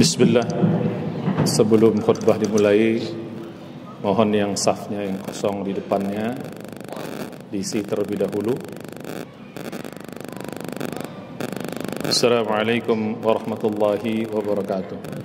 Bismillah. Sebelum khutbah dimulai, mohon yang safnya yang kosong di depannya diisi terlebih dahulu. Assalamualaikum warahmatullahi wabarakatuh.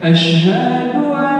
أشهد أن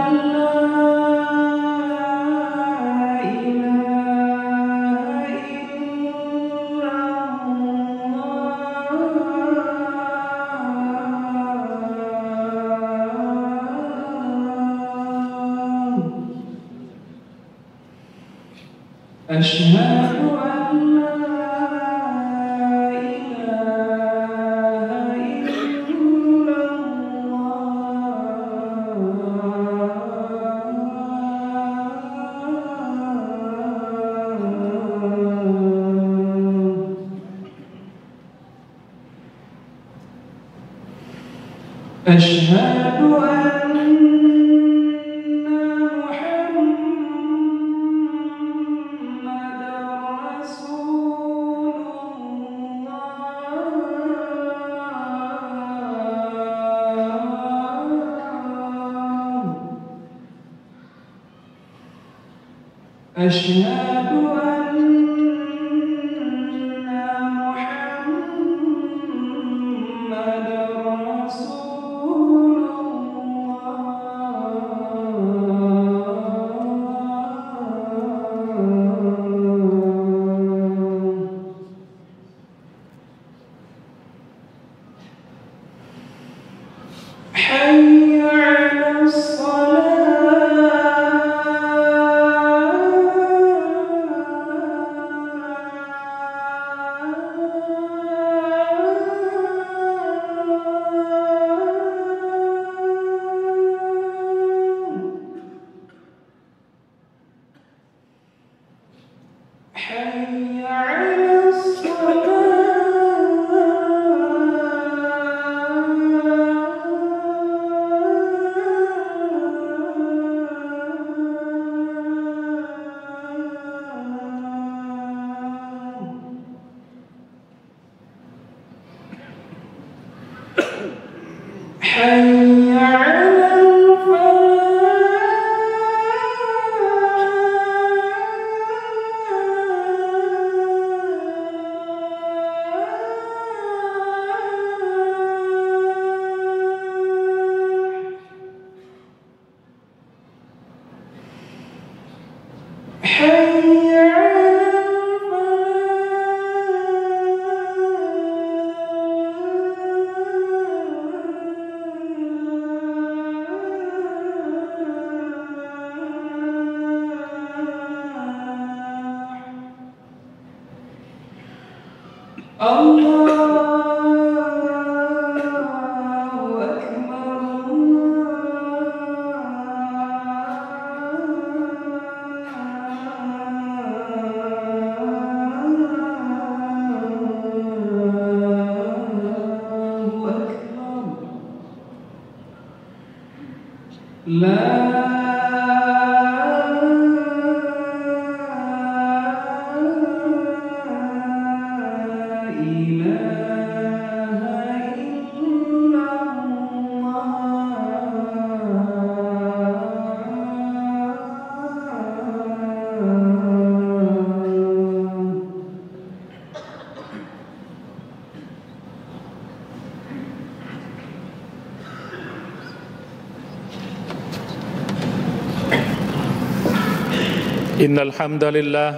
Innal hamdalillah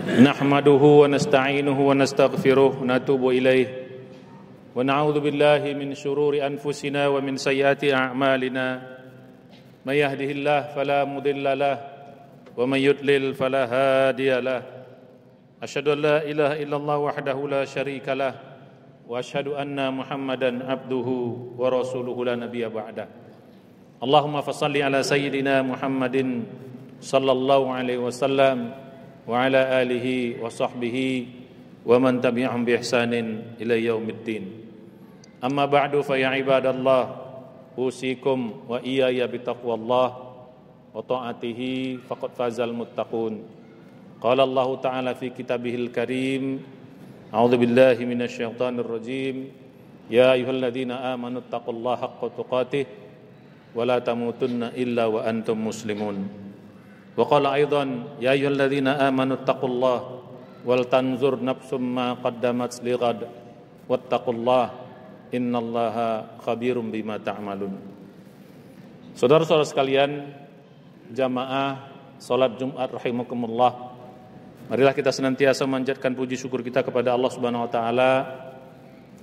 Nahmaduhu wa nasta'inuhu wa nastaghfiruh wa natubu ilaih wa na'udzu billahi min shururi anfusina wa min sayyiati a'malina may yahdihillahu fala mudilla lahu wa may yudlil fala hadiya lahu asyhadu an la ilaha illallah wahdahu la syarika lahu wa asyhadu anna Muhammadan abduhu wa rasuluhu la nabiyya ba'da. Allahumma fassalli ala sayyidina Muhammadin sallallahu alaihi wasallam wa ala alihi wa sahbihi wa man tabi'ahum bi ihsanin ila yaumiddin. Amma ba'du fa ya ibadallah usikum wa iyaya bi taqwallah wa ta'atihi faqad fazal muttaqun. Qala Allah ta'ala fi kitabihil karim, a'udzu billahi minasy syaithanir rajim, ya ayyuhalladzina amanu taqullaha haqqa tuqatih wa la tamutunna illa wa antum muslimun. Wa qala aidan ya ayyuhalladzina amanu taqullaha wal tanzur nafsum ma qaddamat lighad wattaqullaha innallaha khabirum bima ta'malun. Saudara-saudara sekalian, jamaah salat Jumat rahimakumullah, marilah kita senantiasa memanjatkan puji syukur kita kepada Allah Subhanahu wa taala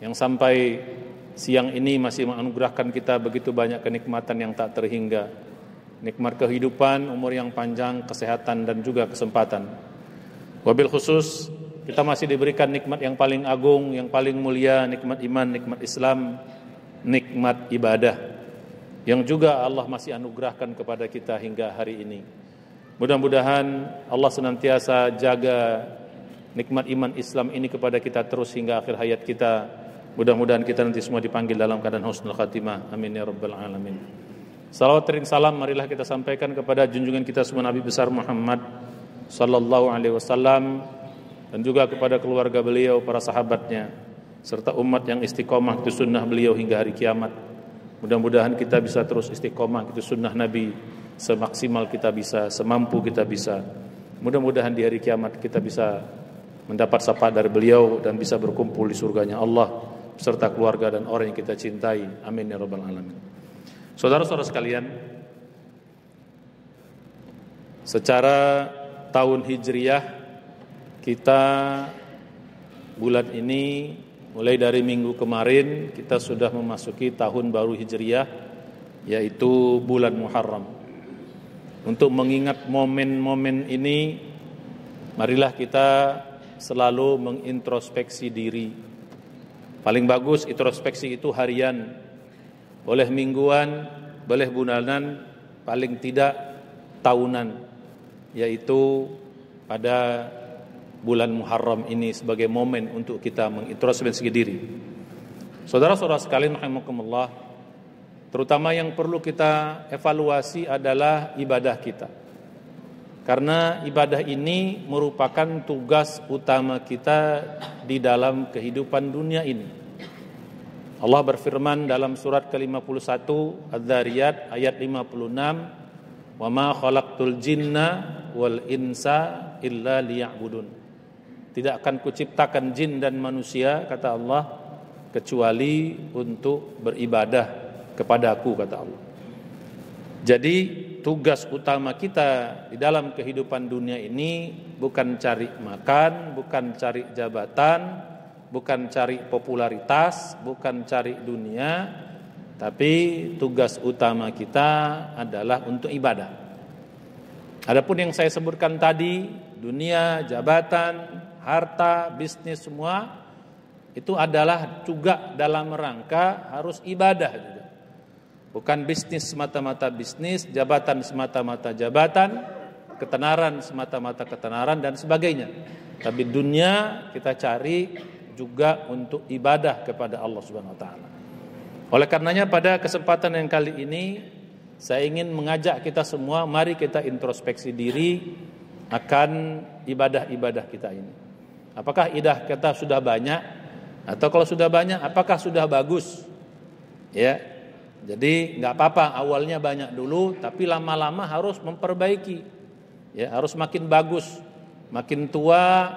yang sampai siang ini masih menganugerahkan kita begitu banyak kenikmatan yang tak terhingga. Nikmat kehidupan, umur yang panjang, kesehatan dan juga kesempatan. Wabil khusus kita masih diberikan nikmat yang paling agung, yang paling mulia, nikmat iman, nikmat Islam, nikmat ibadah yang juga Allah masih anugerahkan kepada kita hingga hari ini. Mudah-mudahan Allah senantiasa jaga nikmat iman Islam ini kepada kita terus hingga akhir hayat kita. Mudah-mudahan kita nanti semua dipanggil dalam keadaan husnul khatimah. Amin ya rabbal alamin. Salawat dan salam marilah kita sampaikan kepada junjungan kita semua Nabi besar Muhammad sallallahu alaihi wasallam dan juga kepada keluarga beliau, para sahabatnya serta umat yang istiqomah itu sunnah beliau hingga hari kiamat. Mudah-mudahan kita bisa terus istiqomah itu sunnah Nabi semaksimal kita bisa, semampu kita bisa. Mudah-mudahan di hari kiamat kita bisa mendapat syafaat dari beliau dan bisa berkumpul di surganya Allah beserta keluarga dan orang yang kita cintai. Amin ya rabbal alamin. Saudara-saudara sekalian, secara tahun Hijriyah kita bulan ini mulai dari minggu kemarin kita sudah memasuki tahun baru Hijriyah, yaitu bulan Muharram. Untuk mengingat momen-momen ini, marilah kita selalu mengintrospeksi diri. Paling bagus introspeksi itu harian, boleh mingguan, boleh bulanan, paling tidak tahunan, yaitu pada bulan Muharram ini sebagai momen untuk kita mengintrospeksi diri. Saudara-saudara sekalian rahimakumullah, terutama yang perlu kita evaluasi adalah ibadah kita. Karena ibadah ini merupakan tugas utama kita di dalam kehidupan dunia ini. Allah berfirman dalam surat ke-51 Adz-Dzariyat ayat 56, "Wa ma khalaqtul jinna wal insa illa liya'budun." Tidak akan kuciptakan jin dan manusia, kata Allah, kecuali untuk beribadah kepadaku, kata Allah. Jadi tugas utama kita di dalam kehidupan dunia ini bukan cari makan, bukan cari jabatan, bukan cari popularitas, bukan cari dunia, tapi tugas utama kita adalah untuk ibadah. Adapun yang saya sebutkan tadi, dunia, jabatan, harta, bisnis semua itu adalah juga dalam rangka harus ibadah juga. Bukan bisnis semata-mata bisnis, jabatan semata-mata jabatan, ketenaran semata-mata ketenaran dan sebagainya. Tapi dunia kita cari juga untuk ibadah kepada Allah Subhanahu wa taala. Oleh karenanya pada kesempatan yang kali ini saya ingin mengajak kita semua, mari kita introspeksi diri akan ibadah-ibadah kita ini. Apakah ibadah kita sudah banyak, atau kalau sudah banyak apakah sudah bagus? Ya. Jadi enggak apa-apa awalnya banyak dulu, tapi lama-lama harus memperbaiki. Ya, harus makin bagus. Makin tua,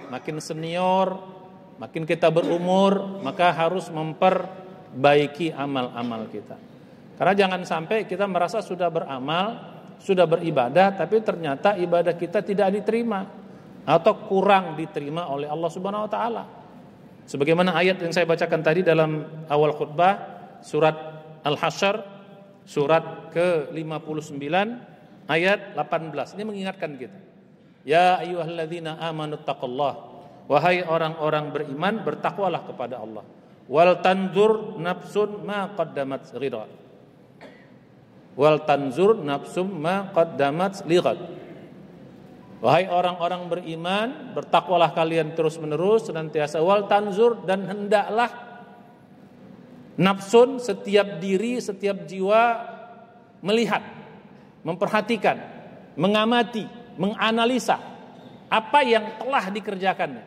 makin senior, makin kita berumur, maka harus memperbaiki amal-amal kita. Karena jangan sampai kita merasa sudah beramal, sudah beribadah, tapi ternyata ibadah kita tidak diterima. atau kurang diterima oleh Allah Subhanahu wa taala. Sebagaimana ayat yang saya bacakan tadi dalam awal khutbah surat Al-Hasyr surat ke-59 ayat 18. Ini mengingatkan kita. Ya ayyuhalladzina amanu taqullaha. Wahai orang-orang beriman, bertakwalah kepada Allah. Wal tanzur nafsun ma qaddamat ghad. Wal tanzur nafsum ma qaddamat lighad. Wahai orang-orang beriman, bertakwalah kalian terus-menerus senantiasa. Wal tanzur, dan hendaklah nafsun, setiap diri, setiap jiwa melihat, memperhatikan, mengamati, menganalisa apa yang telah dikerjakannya.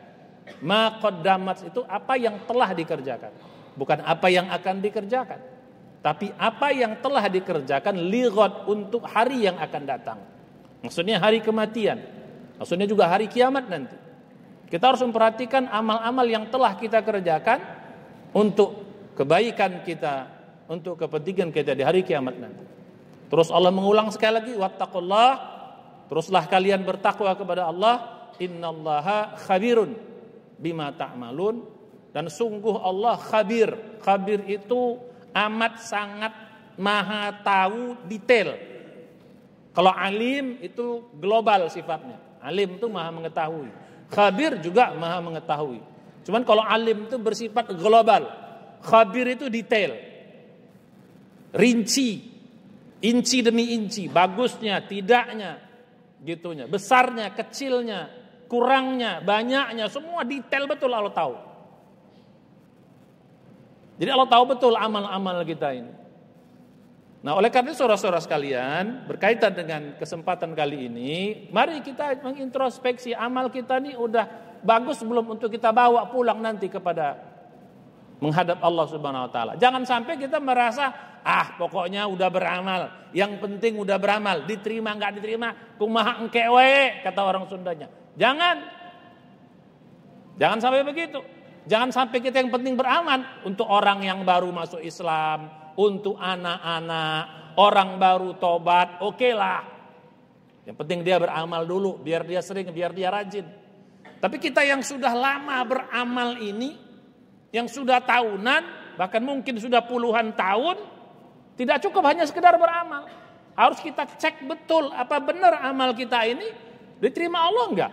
Ma qaddamat itu apa yang telah dikerjakan, bukan apa yang akan dikerjakan, tapi apa yang telah dikerjakan lighad, untuk hari yang akan datang. Maksudnya hari kematian, maksudnya juga hari kiamat nanti. Kita harus memperhatikan amal-amal yang telah kita kerjakan untuk kebaikan kita, untuk kepentingan kita di hari kiamat nanti. Terus Allah mengulang sekali lagi, wattaqullah, teruslah kalian bertakwa kepada Allah, innallaha khabirun bima ta'malun, dan sungguh Allah khabir. Khabir itu amat sangat maha tahu, detail. Kalau alim itu global sifatnya. Alim itu maha mengetahui. Khabir juga maha mengetahui. Cuman kalau alim itu bersifat global. Khabir itu detail. Rinci. Inci demi inci. Bagusnya, tidaknya. Gitunya. Besarnya, kecilnya, kurangnya, banyaknya. Semua detail betul Allah tahu. Jadi Allah tahu betul amal-amal kita ini. Nah, oleh karena itu saudara-saudara sekalian, berkaitan dengan kesempatan kali ini, mari kita mengintrospeksi amal kita ini udah bagus belum untuk kita bawa pulang nanti kepada menghadap Allah Subhanahu wa taala. Jangan sampai kita merasa, pokoknya udah beramal, yang penting udah beramal, diterima enggak diterima, kumaha engke we, kata orang Sundanya. Jangan sampai begitu. Jangan sampai kita yang penting beramal untuk orang yang baru masuk Islam, untuk anak-anak, orang baru tobat, oke lah. Yang penting dia beramal dulu, biar dia sering, biar dia rajin. Tapi kita yang sudah lama beramal ini, yang sudah tahunan, bahkan mungkin sudah puluhan tahun, tidak cukup hanya sekedar beramal. Harus kita cek betul apa benar amal kita ini diterima Allah enggak.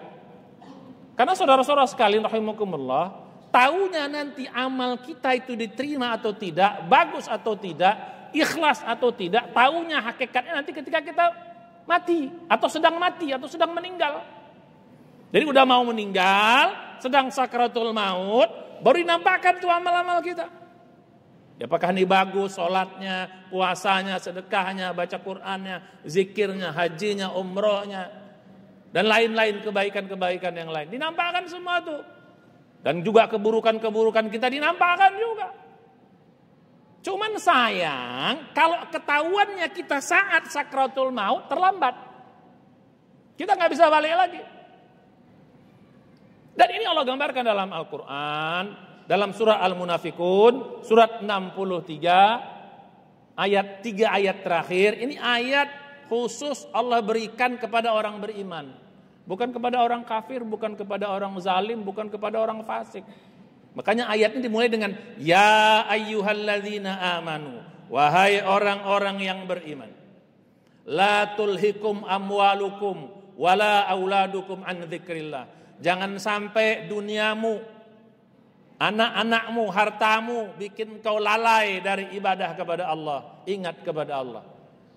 Karena saudara-saudara sekalian rahimakumullah, tahunya nanti amal kita itu diterima atau tidak, bagus atau tidak, ikhlas atau tidak, tahunya hakikatnya nanti ketika kita mati, atau sedang meninggal. Jadi udah mau meninggal, sedang sakratul maut, baru dinampakkan tuh amal-amal kita. Apakah ini bagus, sholatnya, puasanya, sedekahnya, baca Qur'annya, zikirnya, hajinya, umrohnya, dan lain-lain kebaikan-kebaikan yang lain. Dinampakkan semua tuh. Dan juga keburukan-keburukan kita dinampakkan juga. Cuman sayang, kalau ketahuannya kita saat sakratul maut terlambat. Kita nggak bisa balik lagi. Dan ini Allah gambarkan dalam Al-Quran, dalam surah Al-Munafikun, surat 63, ayat 3 ayat terakhir. Ini ayat khusus Allah berikan kepada orang beriman. Bukan kepada orang kafir, bukan kepada orang zalim, bukan kepada orang fasik. Makanya ayat ini dimulai dengan ya ayyuhalladzina amanu, wahai orang-orang yang beriman. La tulhikum amwalukum wala auladukum an dzikrillah. Jangan sampai duniamu, anak-anakmu, hartamu bikin kau lalai dari ibadah kepada Allah, ingat kepada Allah.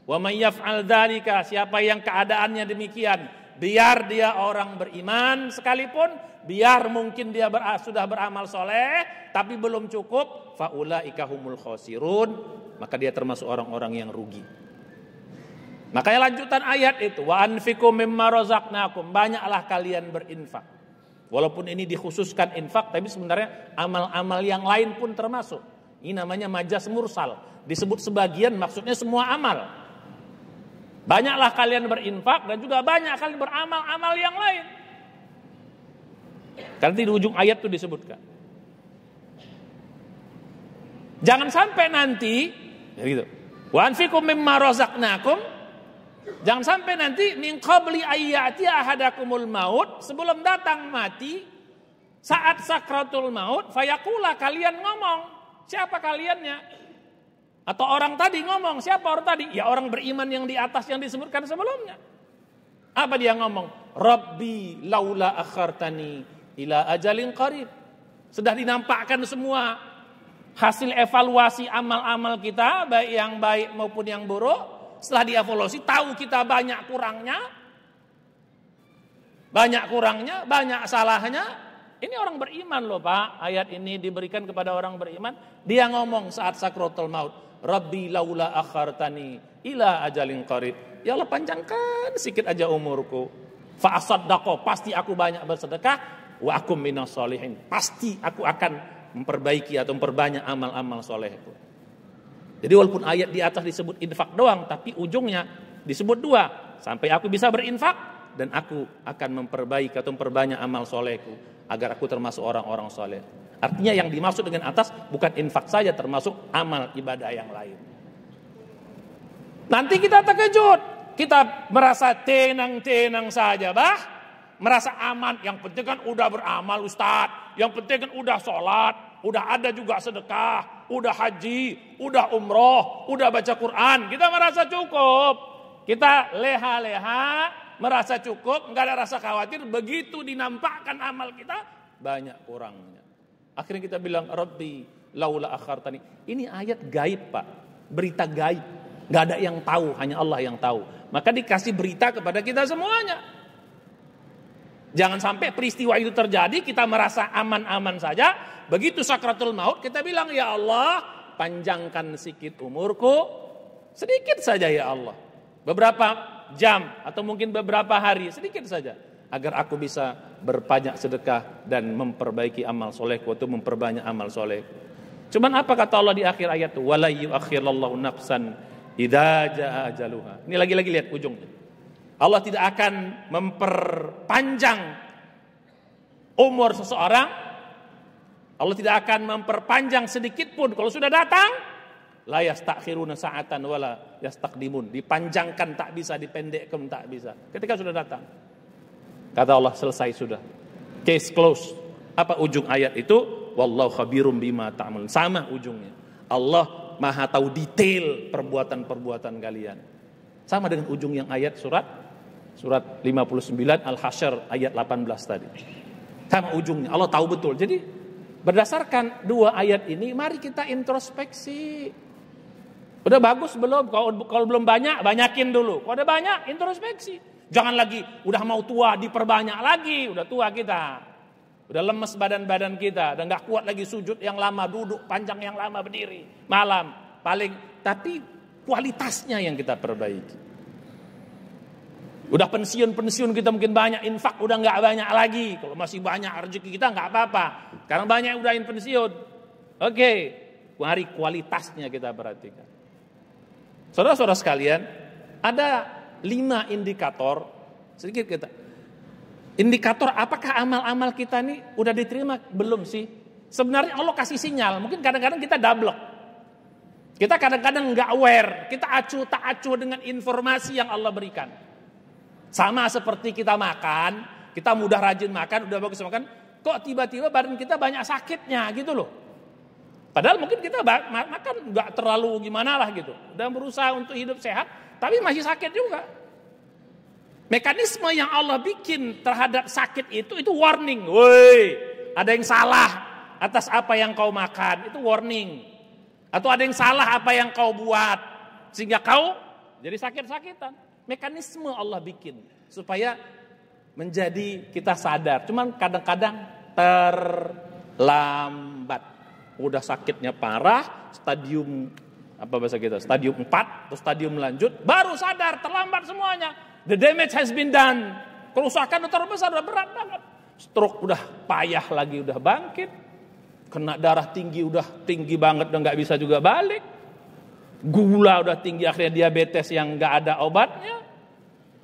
Wa may yaf'al dzalika, siapa yang keadaannya demikian, biar dia orang beriman sekalipun, biar mungkin dia sudah beramal soleh, tapi belum cukup, faulaika humul khosirun, maka dia termasuk orang-orang yang rugi. Makanya lanjutan ayat itu, wa anfiqu mimma razaqnakum, banyaklah kalian berinfak. Walaupun ini dikhususkan infak, tapi sebenarnya amal-amal yang lain pun termasuk. Ini namanya majas mursal, disebut sebagian, maksudnya semua amal. Banyaklah kalian berinfak dan juga banyak kalian beramal-amal yang lain. Karena di ujung ayat itu disebutkan. Jangan sampai nanti, ya gitu. Wa anfiqu mimma razaqnakum, Jangan sampai nanti min qabli ayyati ahadakumul maut, sebelum datang mati, saat sakratul maut, fayaqula, kalian ngomong, siapa kaliannya? Atau orang tadi ngomong, siapa orang tadi? Ya orang beriman yang di atas yang disebutkan sebelumnya. Apa dia ngomong? Rabbi laula akhartani ila ajalin qarib. Sudah dinampakkan semua hasil evaluasi amal-amal kita, baik yang baik maupun yang buruk. Setelah dievaluasi, tahu kita banyak kurangnya, banyak salahnya. Ini orang beriman loh Pak. Ayat ini diberikan kepada orang beriman. Dia ngomong saat sakratul maut, Rabbi laula akhartani ila ajalin qarib. Ya Allah, panjangkan sedikit aja umurku. Fa asaddaqo, pasti aku banyak bersedekah. Wa akum minas sholihin, pasti aku akan memperbaiki atau memperbanyak amal-amal solehku. Jadi walaupun ayat di atas disebut infak doang, tapi ujungnya disebut dua. Sampai aku bisa berinfak dan aku akan memperbaiki atau memperbanyak amal solehku agar aku termasuk orang-orang soleh. Artinya yang dimaksud dengan atas bukan infak saja, termasuk amal ibadah yang lain. Nanti kita terkejut, kita merasa tenang-tenang saja, merasa aman. Yang penting kan udah beramal Ustadz, yang penting kan udah sholat, udah ada juga sedekah, udah haji, udah umroh, udah baca Quran. Kita merasa cukup, kita leha-leha, merasa cukup, nggak ada rasa khawatir. Begitu dinampakkan amal kita, banyak kurangnya. Akhirnya kita bilang, Rabbi laula akhartani. Ini ayat gaib Pak, berita gaib. Gak ada yang tahu, hanya Allah yang tahu. Maka dikasih berita kepada kita semuanya. Jangan sampai peristiwa itu terjadi, kita merasa aman-aman saja. Begitu sakratul maut, kita bilang, ya Allah, panjangkan sedikit umurku. Sedikit saja ya Allah. Beberapa jam atau mungkin beberapa hari, sedikit saja. Agar aku bisa berbanyak sedekah dan memperbaiki amal solehku, atau memperbanyak amal solehku. Cuman apa kata Allah di akhir ayat itu? Wala yu'akhirallahu nafsan idza jaa ajaluha. Ini lagi-lagi lihat ujungnya. Allah tidak akan memperpanjang umur seseorang. Allah tidak akan memperpanjang sedikit pun. Kalau sudah datang, la yastakhiruna sa'atan wala yastaqdimun. Dipanjangkan tak bisa, dipendekkan tak bisa. Ketika sudah datang, kata Allah, selesai sudah. Case close. Apa ujung ayat itu? Wallahu khabirum bima ta'malun. Sama ujungnya. Allah Maha tahu detail perbuatan-perbuatan kalian. Sama dengan ujung yang ayat surat 59 Al-Hasyr ayat 18 tadi. Sama ujungnya, Allah tahu betul. Jadi berdasarkan dua ayat ini, mari kita introspeksi. Udah bagus belum? Kalau belum banyak, banyakin dulu. Kalau udah banyak, introspeksi. Jangan lagi, udah mau tua, diperbanyak lagi. Udah tua kita. Udah lemes badan-badan kita, udah gak kuat lagi sujud yang lama, duduk panjang yang lama, berdiri malam paling. Tapi kualitasnya yang kita perbaiki. Udah pensiun kita mungkin banyak, infak udah gak banyak lagi. Kalau masih banyak rezeki kita gak apa-apa. Sekarang banyak udah pensiun. Oke, mari kualitasnya kita perhatikan. Saudara-saudara sekalian, ada 5 indikator. Sedikit kita indikator apakah amal-amal kita ini udah diterima belum sih? Sebenarnya Allah kasih sinyal. Mungkin kadang-kadang kita double. Kita kadang-kadang nggak aware. Kita acuh tak acuh dengan informasi yang Allah berikan. Sama seperti kita makan, kita mudah rajin makan, udah bagus makan, kok tiba-tiba badan kita banyak sakitnya gitu loh. Padahal mungkin kita makan nggak terlalu gimana lah gitu. Udah berusaha untuk hidup sehat, tapi masih sakit juga. Mekanisme yang Allah bikin terhadap sakit itu warning. Woi, ada yang salah atas apa yang kau makan, itu warning. Atau ada yang salah apa yang kau buat, sehingga kau jadi sakit-sakitan. Mekanisme Allah bikin supaya menjadi kita sadar. Cuman kadang-kadang terlambat. Udah sakitnya parah, stadium apa bahasa kita? Stadium 4 atau stadium lanjut, baru sadar, terlambat semuanya. The damage has been done. Kerusakan udah terbesar, udah berat banget. Stroke udah payah lagi, udah bangkit. Kena darah tinggi, udah tinggi banget, udah gak bisa juga balik. Gula udah tinggi, akhirnya diabetes yang gak ada obatnya.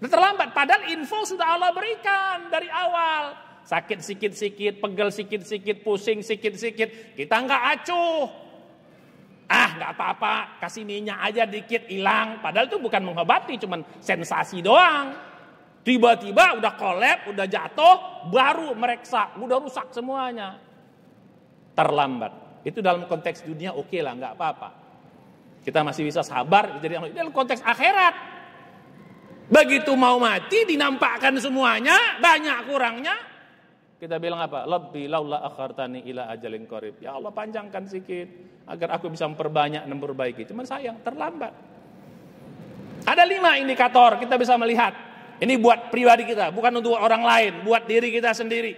Udah terlambat, padahal info sudah Allah berikan dari awal. Sakit sikit-sikit, pegel sikit-sikit, pusing sikit-sikit. Kita gak acuh. Nggak apa-apa, kasih minyak aja dikit hilang. Padahal itu bukan mengobati, cuman sensasi doang. Tiba-tiba udah kolab, udah jatuh, baru mereksa, udah rusak semuanya. Terlambat. Itu dalam konteks dunia oke lah, nggak apa-apa. Kita masih bisa sabar. Jadi dalam konteks akhirat, begitu mau mati dinampakkan semuanya, banyak kurangnya. Kita bilang apa? Rabbi laula akhartani ila ajalin qarib. Ya Allah, panjangkan sedikit agar aku bisa memperbaiki. Cuman sayang, terlambat. Ada 5 indikator kita bisa melihat. Ini buat pribadi kita, bukan untuk orang lain, buat diri kita sendiri.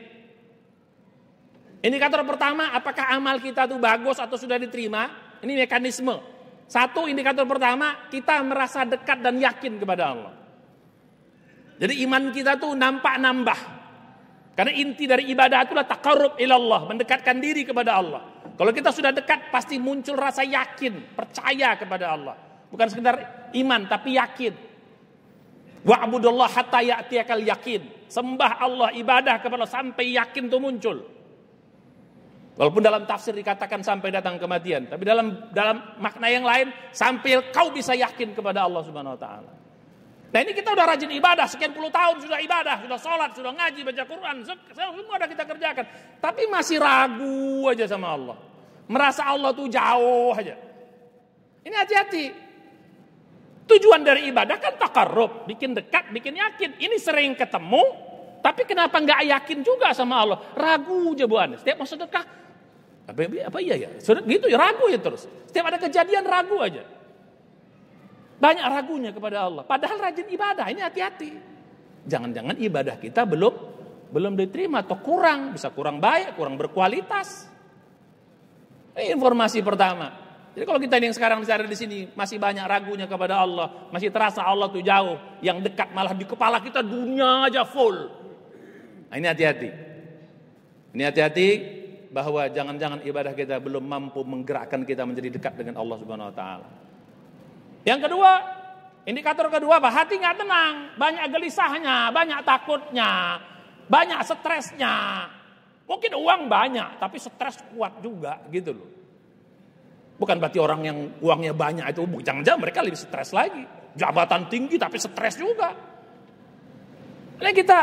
Indikator pertama, apakah amal kita itu bagus atau sudah diterima? Ini mekanisme. 1, indikator pertama, kita merasa dekat dan yakin kepada Allah. Jadi iman kita tuh nampak nambah. Karena inti dari ibadah itulah taqarrub ilallah, mendekatkan diri kepada Allah. Kalau kita sudah dekat, pasti muncul rasa yakin, percaya kepada Allah. Bukan sekedar iman, tapi yakin. Wa'budullah hatta ya'tiyakal yakin. Sembah Allah, ibadah kepada Allah sampai yakin itu muncul. Walaupun dalam tafsir dikatakan sampai datang kematian, tapi dalam makna yang lain sampai kau bisa yakin kepada Allah Subhanahu wa taala. Nah, ini kita udah rajin ibadah, sekian puluh tahun sudah ibadah, sudah sholat, sudah ngaji, baca Quran, semua udah kita kerjakan. Tapi masih ragu aja sama Allah. Merasa Allah tuh jauh aja. Ini hati-hati. Tujuan dari ibadah kan taqarrub, bikin dekat, bikin yakin. Ini sering ketemu, tapi kenapa nggak yakin juga sama Allah? Ragu aja Bu Anda. Setiap mau sedekah, apa iya ya? Sudah gitu ya, ragu ya terus. Setiap ada kejadian ragu aja. Banyak ragunya kepada Allah. Padahal rajin ibadah, ini hati-hati. Jangan-jangan ibadah kita belum diterima atau kurang, bisa kurang baik, kurang berkualitas. Ini informasi pertama. Jadi kalau kita yang sekarang bicara di sini masih banyak ragunya kepada Allah, masih terasa Allah tuh jauh, yang dekat malah di kepala kita dunia aja full. Nah, ini hati-hati. Ini hati-hati bahwa jangan-jangan ibadah kita belum mampu menggerakkan kita menjadi dekat dengan Allah Subhanahu wa taala. Yang kedua, indikator kedua apa? Hati nggak tenang, banyak gelisahnya, banyak takutnya, banyak stresnya. Mungkin uang banyak, tapi stres kuat juga gitu loh. Bukan berarti orang yang uangnya banyak itu, jangan-jangan mereka lebih stres lagi. Jabatan tinggi tapi stres juga. Nah, kita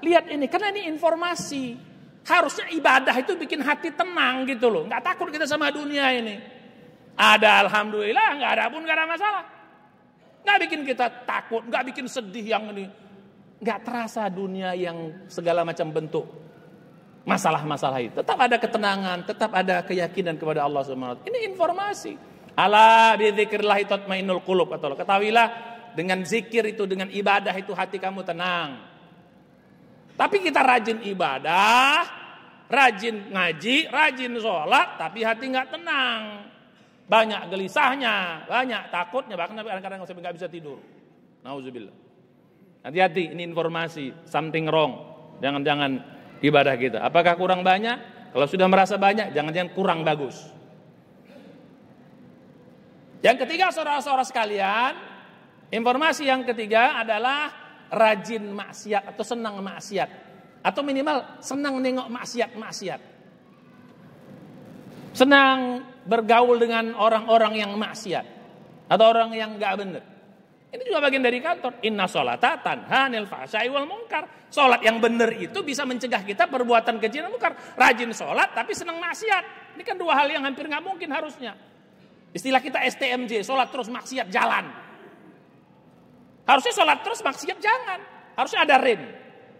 lihat ini, karena ini informasi. Harusnya ibadah itu bikin hati tenang gitu loh. Nggak takut kita sama dunia ini. Ada alhamdulillah, nggak ada pun nggak ada masalah. Nggak bikin kita takut, nggak bikin sedih yang ini. Nggak terasa dunia yang segala macam bentuk masalah-masalah itu. Tetap ada ketenangan, tetap ada keyakinan kepada Allah Subhanahu wa taala. Ini informasi. Ala bi dzikrillah tatmainnul qulub, atau ketahuilah dengan zikir itu, dengan ibadah itu hati kamu tenang. Tapi kita rajin ibadah, rajin ngaji, rajin sholat, tapi hati nggak tenang. Banyak gelisahnya, banyak takutnya, bahkan kadang-kadang sampai nggak bisa tidur. Nauzubillah. Hati-hati, ini informasi, something wrong. Jangan-jangan ibadah kita. Apakah kurang banyak? Kalau sudah merasa banyak, jangan-jangan kurang bagus. Yang ketiga, saudara-saudara sekalian, informasi yang ketiga adalah rajin maksiat atau senang maksiat. Atau minimal senang nengok maksiat-maksiat. Senang bergaul dengan orang-orang yang maksiat atau orang yang enggak benar. Ini juga bagian dari kantor. Inna sholata tanha 'anil fahsya'i wal munkar. Salat yang benar itu bisa mencegah kita perbuatan keji dan munkar. Rajin salat tapi senang maksiat. Ini kan dua hal yang hampir enggak mungkin harusnya. Istilah kita STMJ, salat terus maksiat jalan. Harusnya salat terus maksiat jangan. Harusnya ada rem.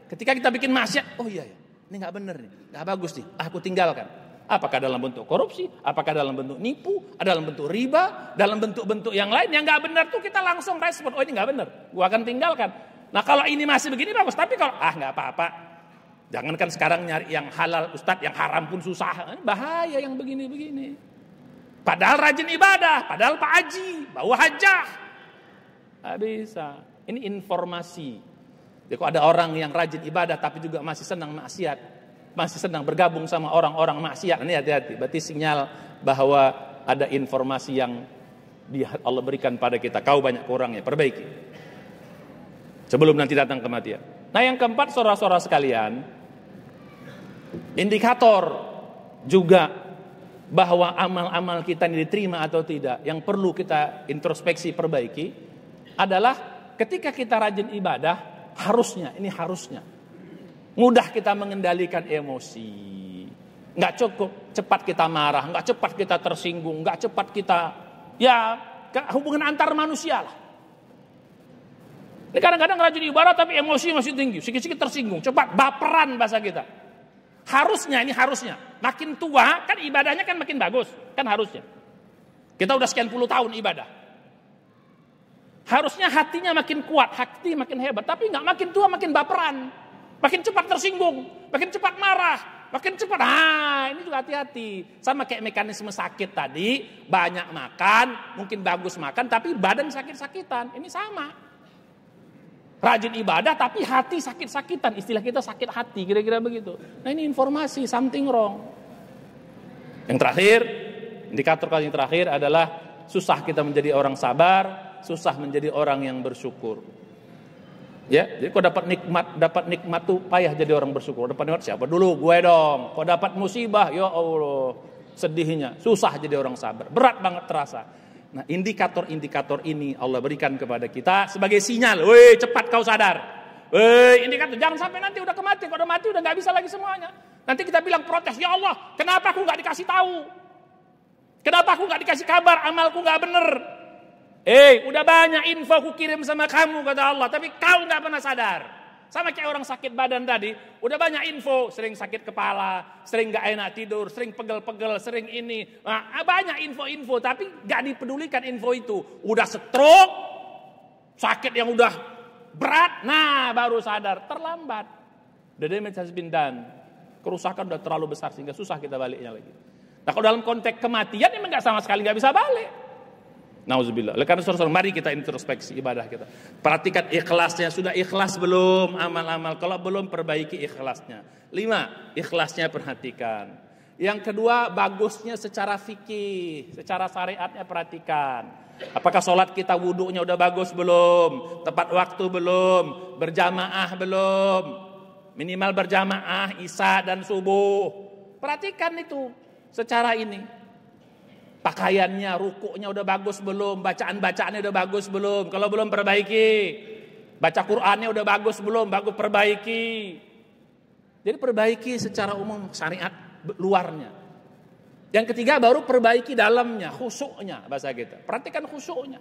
Ketika kita bikin maksiat, oh iya ya, ini enggak benar nih, enggak bagus nih. Aku tinggalkan. Apakah dalam bentuk korupsi, apakah dalam bentuk nipu, dalam bentuk riba, dalam bentuk-bentuk yang lain yang nggak benar tuh kita langsung respon, oh ini nggak benar, gua akan tinggalkan. Nah kalau ini masih begini bagus, tapi kalau nggak apa-apa, jangankan sekarang nyari yang halal Ustadz, yang haram pun susah, bahaya yang begini-begini. Padahal rajin ibadah, padahal Pak Haji, bawa hajah, nggak bisa. Ini informasi. Jadi kok ada orang yang rajin ibadah tapi juga masih senang maksiat, masih sedang bergabung sama orang-orang maksiat, ini hati-hati. Berarti sinyal bahwa ada informasi yang Allah berikan pada kita. Kau banyak kurangnya, perbaiki sebelum nanti datang kematian. Nah yang keempat, saudara-saudara sekalian, indikator juga bahwa amal-amal kita ini diterima atau tidak, yang perlu kita introspeksi, perbaiki adalah ketika kita rajin ibadah, harusnya mudah kita mengendalikan emosi. Nggak cukup cepat kita marah, nggak cepat kita tersinggung, nggak cepat kita, ya hubungan antar manusia lah. Ini kadang-kadang rajin ibadah tapi emosi masih tinggi, sikit-sikit tersinggung, cepat baperan bahasa kita. Harusnya, makin tua kan ibadahnya kan makin bagus, kan harusnya. Kita udah sekian puluh tahun ibadah. Harusnya hatinya makin kuat, hati makin hebat, tapi nggak makin tua makin baperan, makin cepat tersinggung, makin cepat marah, makin cepat. Ini juga hati-hati. Sama kayak mekanisme sakit tadi, banyak makan, mungkin bagus makan, tapi badan sakit-sakitan. Ini sama. Rajin ibadah tapi hati sakit-sakitan, istilah kita sakit hati, kira-kira begitu. Nah ini informasi something wrong. Yang terakhir, indikator yang terakhir adalah susah kita menjadi orang sabar, susah menjadi orang yang bersyukur. Ya, jadi kau dapat nikmat tuh payah jadi orang bersyukur. Dapat nikmat siapa dulu? Gue dong. Kau dapat musibah, ya Allah, sedihnya. Susah jadi orang sabar, berat banget terasa. Nah, indikator-indikator ini Allah berikan kepada kita sebagai sinyal. Woi, cepat kau sadar. Woi, indikator. Jangan sampai nanti udah kematian. Kalau udah mati udah nggak bisa lagi semuanya. Nanti kita bilang protes, ya Allah, kenapa aku nggak dikasih tahu? Kenapa aku nggak dikasih kabar? Amalku nggak bener. Udah banyak info aku kirim sama kamu kata Allah, tapi kau nggak pernah sadar. Sama kayak orang sakit badan tadi, udah banyak info, sering sakit kepala, sering gak enak tidur, sering pegel-pegel, sering ini. Nah, banyak info-info, tapi gak dipedulikan info itu. Udah stroke, sakit yang udah berat, nah baru sadar, terlambat. The damage has been done. Kerusakan udah terlalu besar sehingga susah kita baliknya lagi. Nah kalau dalam konteks kematian memang gak sama sekali gak bisa balik. Nauzubillah. Oleh karena saudara, mari kita introspeksi ibadah kita. Perhatikan ikhlasnya, sudah ikhlas belum amal-amal? Kalau belum, perbaiki ikhlasnya. 5, ikhlasnya perhatikan. Yang kedua, bagusnya secara fikih, secara syariatnya perhatikan. Apakah sholat kita wudunya udah bagus belum? Tepat waktu belum? Berjamaah belum? Minimal berjamaah isya dan subuh. Perhatikan itu secara ini. Pakaiannya, rukuknya udah bagus belum? Bacaan-bacaannya udah bagus belum? Kalau belum, perbaiki. Baca Qur'annya udah bagus belum? Bagus, perbaiki. Jadi perbaiki secara umum syariat luarnya. Yang ketiga baru perbaiki dalamnya, khusyuknya bahasa kita. Perhatikan khusyuknya.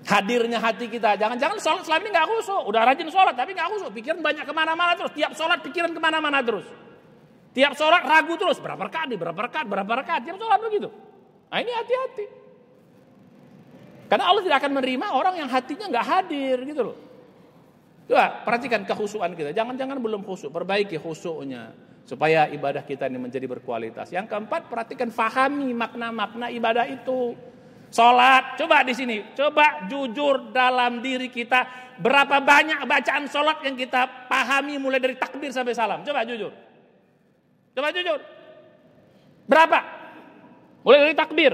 Hadirnya hati kita. Jangan-jangan sholat selama ini gak khusyuk. Udah rajin sholat tapi gak khusyuk. Pikiran banyak kemana-mana terus. Tiap sholat pikiran kemana-mana terus. Tiap sholat ragu terus, berapa rakaat, tiap sholat begitu. Nah ini hati-hati. Karena Allah tidak akan menerima orang yang hatinya nggak hadir gitu loh. Coba perhatikan kekhusyukan kita. Jangan-jangan belum khusyuk, perbaiki khusyuknya supaya ibadah kita ini menjadi berkualitas. Yang keempat, perhatikan, fahami makna-makna ibadah itu. Sholat, coba di sini, coba jujur dalam diri kita. Berapa banyak bacaan sholat yang kita pahami mulai dari takbir sampai salam. Coba jujur. Berapa? Mulai dari takbir.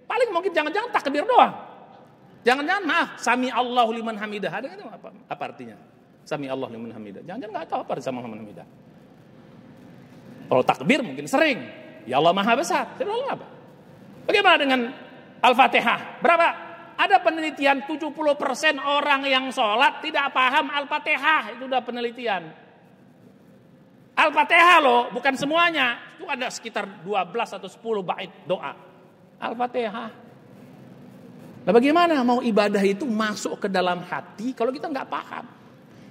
Paling mungkin jangan-jangan takbir doang. Jangan-jangan maaf, sami Allahu liman hamidah. Ada kan apa artinya? Sami Allahu liman hamidah. Jangan-jangan enggak tahu apa arti sami Allahu liman hamidah. Kalau takbir mungkin sering. Ya Allah Maha Besar. Tidak apa. Bagaimana dengan Al-Fatihah? Berapa? Ada penelitian 70% orang yang sholat tidak paham Al-Fatihah. Itu udah penelitian. Al-Fatihah loh, bukan semuanya. Itu ada sekitar 12 atau 10 bait doa. Al-Fatihah. Nah bagaimana mau ibadah itu masuk ke dalam hati kalau kita nggak paham?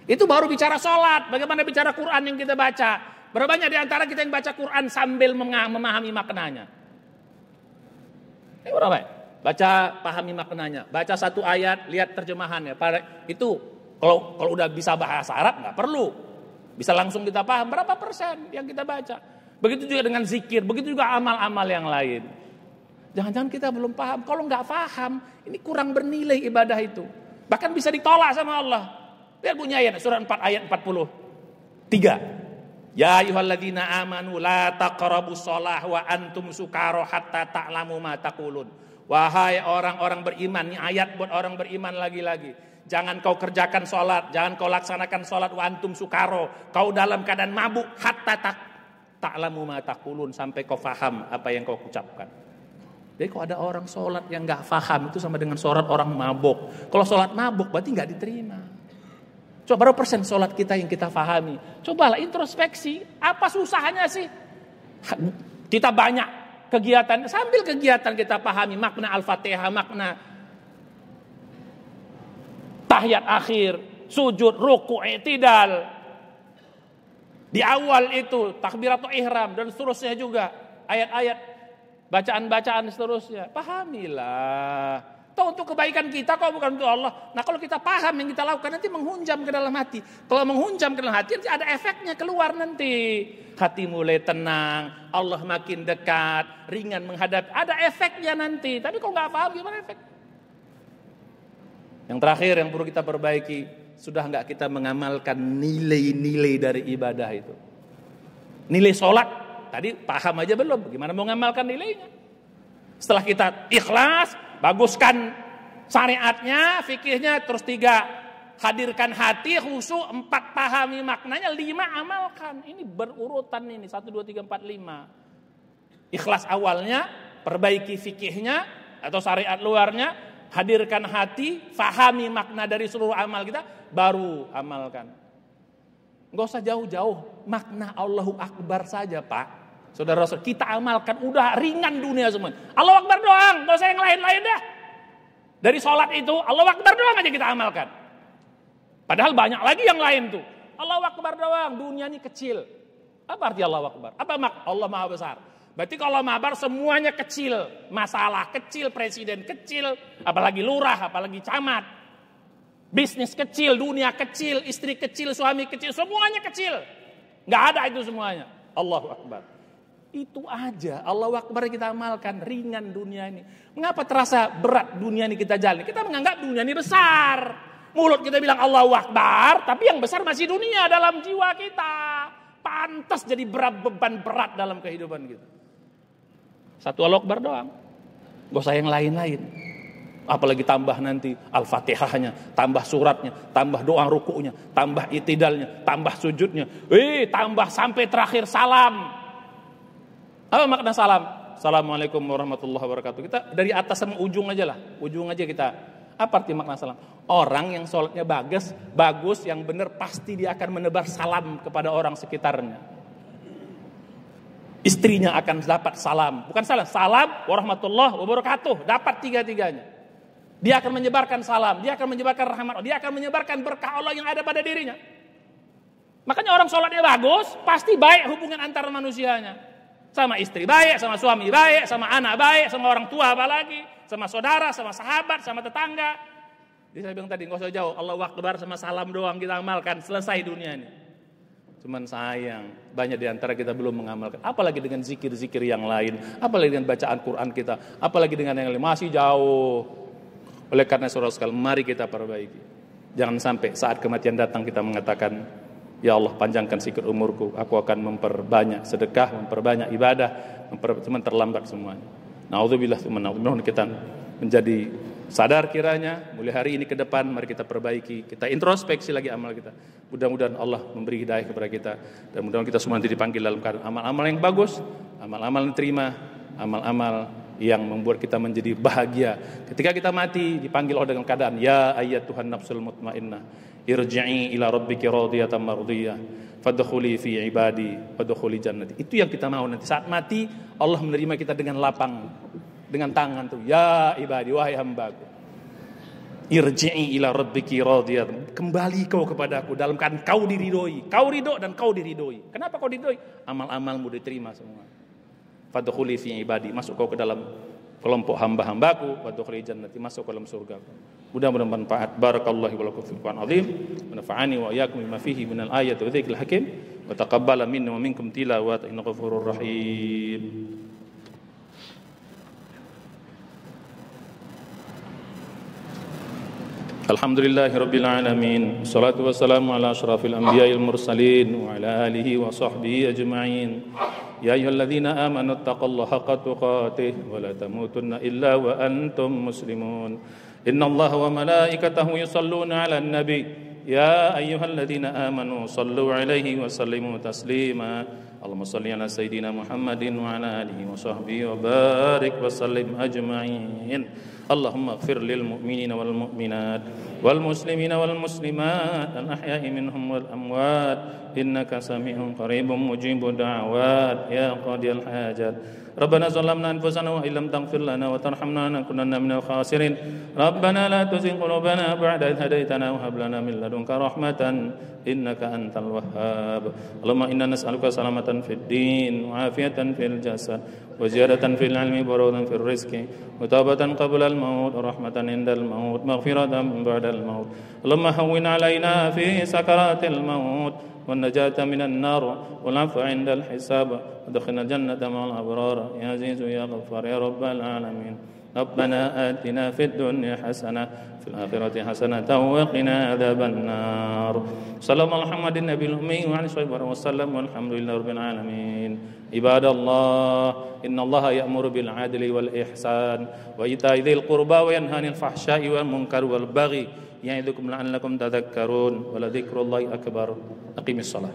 Itu baru bicara sholat. Bagaimana bicara Quran yang kita baca? Berapa banyak di antara kita yang baca Quran sambil memahami maknanya? Ini berapa? Baca, pahami maknanya. Baca satu ayat, lihat terjemahannya. Itu kalau udah bisa bahasa Arab nggak perlu. Bisa langsung kita paham berapa persen yang kita baca. Begitu juga dengan zikir, begitu juga amal-amal yang lain. Jangan-jangan kita belum paham. Kalau nggak paham, ini kurang bernilai ibadah itu. Bahkan bisa ditolak sama Allah. Lihat bunyi ayat surah 4 ayat 43. Ya ayyuhalladzina amanu la taqrabus shalah wa antum sukara hatta ta'lamu ma taqulun. Wahai orang-orang beriman, ini ayat buat orang beriman lagi-lagi. Jangan kau kerjakan sholat, jangan kau laksanakan sholat wa antum sukaro. Kau dalam keadaan mabuk hatta ta'lamu ma taqulun, sampai kau faham apa yang kau ucapkan. Jadi kalau ada orang sholat yang nggak faham, itu sama dengan sholat orang mabuk. Kalau sholat mabuk berarti nggak diterima. Coba berapa persen sholat kita yang kita fahami? Cobalah introspeksi, apa susahnya sih? Kita banyak kegiatan, sambil kegiatan kita pahami makna Al-Fatihah, makna tahiyat akhir, sujud, ruku', i'tidal. Di awal itu takbiratul ihram dan seterusnya juga, ayat-ayat, bacaan-bacaan seterusnya. Pahamilah. Toh untuk kebaikan kita kok, bukan untuk Allah. Nah kalau kita paham yang kita lakukan nanti menghunjam ke dalam hati. Kalau menghunjam ke dalam hati nanti ada efeknya keluar nanti. Hati mulai tenang, Allah makin dekat, ringan menghadapi. Ada efeknya nanti. Tapi kalau nggak paham gimana efek? Yang terakhir yang perlu kita perbaiki, sudah nggak kita mengamalkan nilai-nilai dari ibadah itu. Nilai sholat, tadi paham aja belum? Bagaimana mau mengamalkan nilainya? Setelah kita ikhlas, baguskan syariatnya, fikihnya, terus 3 hadirkan hati, khusyuk, 4 pahami maknanya, 5 amalkan. Ini berurutan ini 1, 2, 3, 4, 5. Ikhlas awalnya, perbaiki fikihnya atau syariat luarnya, hadirkan hati, fahami makna dari seluruh amal kita, baru amalkan. Nggak usah jauh-jauh, makna Allahu Akbar saja Pak. Saudara, kita amalkan, udah ringan dunia semua. Allahu Akbar doang, nggak usah yang lain-lain dah. Dari sholat itu, Allahu Akbar doang aja kita amalkan. Padahal banyak lagi yang lain tuh. Allahu Akbar doang, dunia ini kecil. Apa arti Allahu Akbar? Apa Allah Maha Besar? Berarti kalau Maha Besar semuanya kecil. Masalah kecil, presiden kecil, apalagi lurah, apalagi camat. Bisnis kecil, dunia kecil, istri kecil, suami kecil, semuanya kecil. Nggak ada itu semuanya. Allahu Akbar. Itu aja Allahu Akbar kita amalkan, ringan dunia ini. Mengapa terasa berat dunia ini kita jalani? Kita menganggap dunia ini besar. Mulut kita bilang Allahu Akbar, tapi yang besar masih dunia dalam jiwa kita. Pantas jadi beban berat dalam kehidupan kita. Satu Allahu Akbar doang, gak usah yang lain-lain. Apalagi tambah nanti Al-Fatihahnya, tambah suratnya, tambah doa ruku'nya, tambah itidalnya, tambah sujudnya, tambah sampai terakhir salam. Apa makna salam? Assalamualaikum warahmatullahi wabarakatuh. Kita dari atas sama ujung aja lah. Ujung aja kita. Apa arti makna salam? Orang yang sholatnya bagus, yang benar pasti dia akan menebar salam kepada orang sekitarnya. Istrinya akan dapat salam. Bukan salam warahmatullahi wabarakatuh. Dapat 3-3-nya. Dia akan menyebarkan salam. Dia akan menyebarkan rahmat. Dia akan menyebarkan berkah Allah yang ada pada dirinya. Makanya orang sholatnya bagus, pasti baik hubungan antar manusianya. Sama istri baik, sama suami baik, sama anak baik, sama orang tua apalagi, sama saudara, sama sahabat, sama tetangga. Jadi saya bilang tadi nggak usah jauh, Allahu Akbar sama salam doang kita amalkan, selesai dunia ini. Cuman sayang, banyak di antara kita belum mengamalkan. Apalagi dengan zikir-zikir yang lain, apalagi dengan bacaan Quran kita, apalagi dengan yang lain, masih jauh. Oleh karena saudara sekalian, mari kita perbaiki. Jangan sampai saat kematian datang kita mengatakan, ya Allah panjangkan sikit umurku, aku akan memperbanyak sedekah, memperbanyak ibadah, cuman terlambat semuanya. Na'udzubillah, mudah-mudahan kita menjadi sadar kiranya, mulai hari ini ke depan mari kita perbaiki, kita introspeksi lagi amal kita. Mudah-mudahan Allah memberi hidayah kepada kita, dan mudah-mudahan kita semua nanti dipanggil dalam keadaan amal-amal yang bagus, amal-amal yang terima, amal-amal yang membuat kita menjadi bahagia. Ketika kita mati dipanggil Allah dengan keadaan ya ayyatuhan nafsul mutmainnah irji'i ila rabbiki radiyatan mardiyah fadkhuli fi ibadi fadkhuli jannati. Itu yang kita mau nanti saat mati, Allah menerima kita dengan lapang, dengan tangan tuh, ya ibadi, wahai hambaku, irji'i ila rabbiki radiyatan, kembali kau kepadaku dalam keadaan kau diridhoi, kau ridho dan kau diridhoi. Kenapa kau diridhoi? Amal-amalmu diterima semua. Fadkhuli fi ibadi, masuk kau ke dalam kelompok hamba-hambaku, fadkhuli jannati, masuk ke dalam surga. Mudah-mudahan bermanfaat. Barakallahu wa lakum fil Qur'an azim, wa nafa'ani wa iyyakum bima fihi minal ayati wa dzikril hakim, wa taqabbala minna wa minkum tilawatan innahu ghafurur rahim. Alhamdulillahi rabbil alamin, salatu wassalamu ala asyrafil anbiya'il mursalin wa ala alihi wa sahbihi ajma'in. Ya ayyuhalladzina amanu taqullaha haqqa tuqatih wa la tamutunna illa wa antum muslimun. Innallaha wa malaikatahu yusalluna 'alan nabi. Ya ayyuhalladzina amanu sallu 'alaihi wa sallimu taslima. اللهم صل على سيدنا محمد وعلى آله وصحبه وبارك وسلم أجمعين. اللهم اغفر للمؤمنين والمؤمنات والمسلمين والمسلمات الأحياء منهم والأموات إنك سميع قريب مجيب الدعوات يا قاضي الحاجات. ربنا ظلمنا أنفسنا وإن لم تغفر لنا وترحمنا لنكونن من الخاسرين. ربنا لا تزغ قلوبنا بعد إذ هديتنا وهب لنا من لدنك رحمة إنك أنت الوهاب. اللهم إنا نسألك سلامة في الدين وعافية في الجسد وزيادة في العلم وبرورا في الرزق وتوبة قبل الموت ورحمة عند الموت مغفرة بعد الموت. اللهم هون علينا في سكرات الموت والنجاة من النار والعفو عند الحساب ودخلنا الجنة مع الأبرار يا عزيز يا غفار يا رب العالمين. ربنا آتنا في الدنيا حسنة في الآخرة حسنة وقنا عذاب النار. صلى الله على محمد النبي الأمي وعلى آله وسلم والحمد لله رب العالمين. عباد الله إن الله يأمر بالعدل والإحسان وإيتاء ذي القربى وينهى عن الفحشاء والمنكر والبغي يعظكم لعلكم تذكرون ولذكر الله أكبر. أقم الصلاة.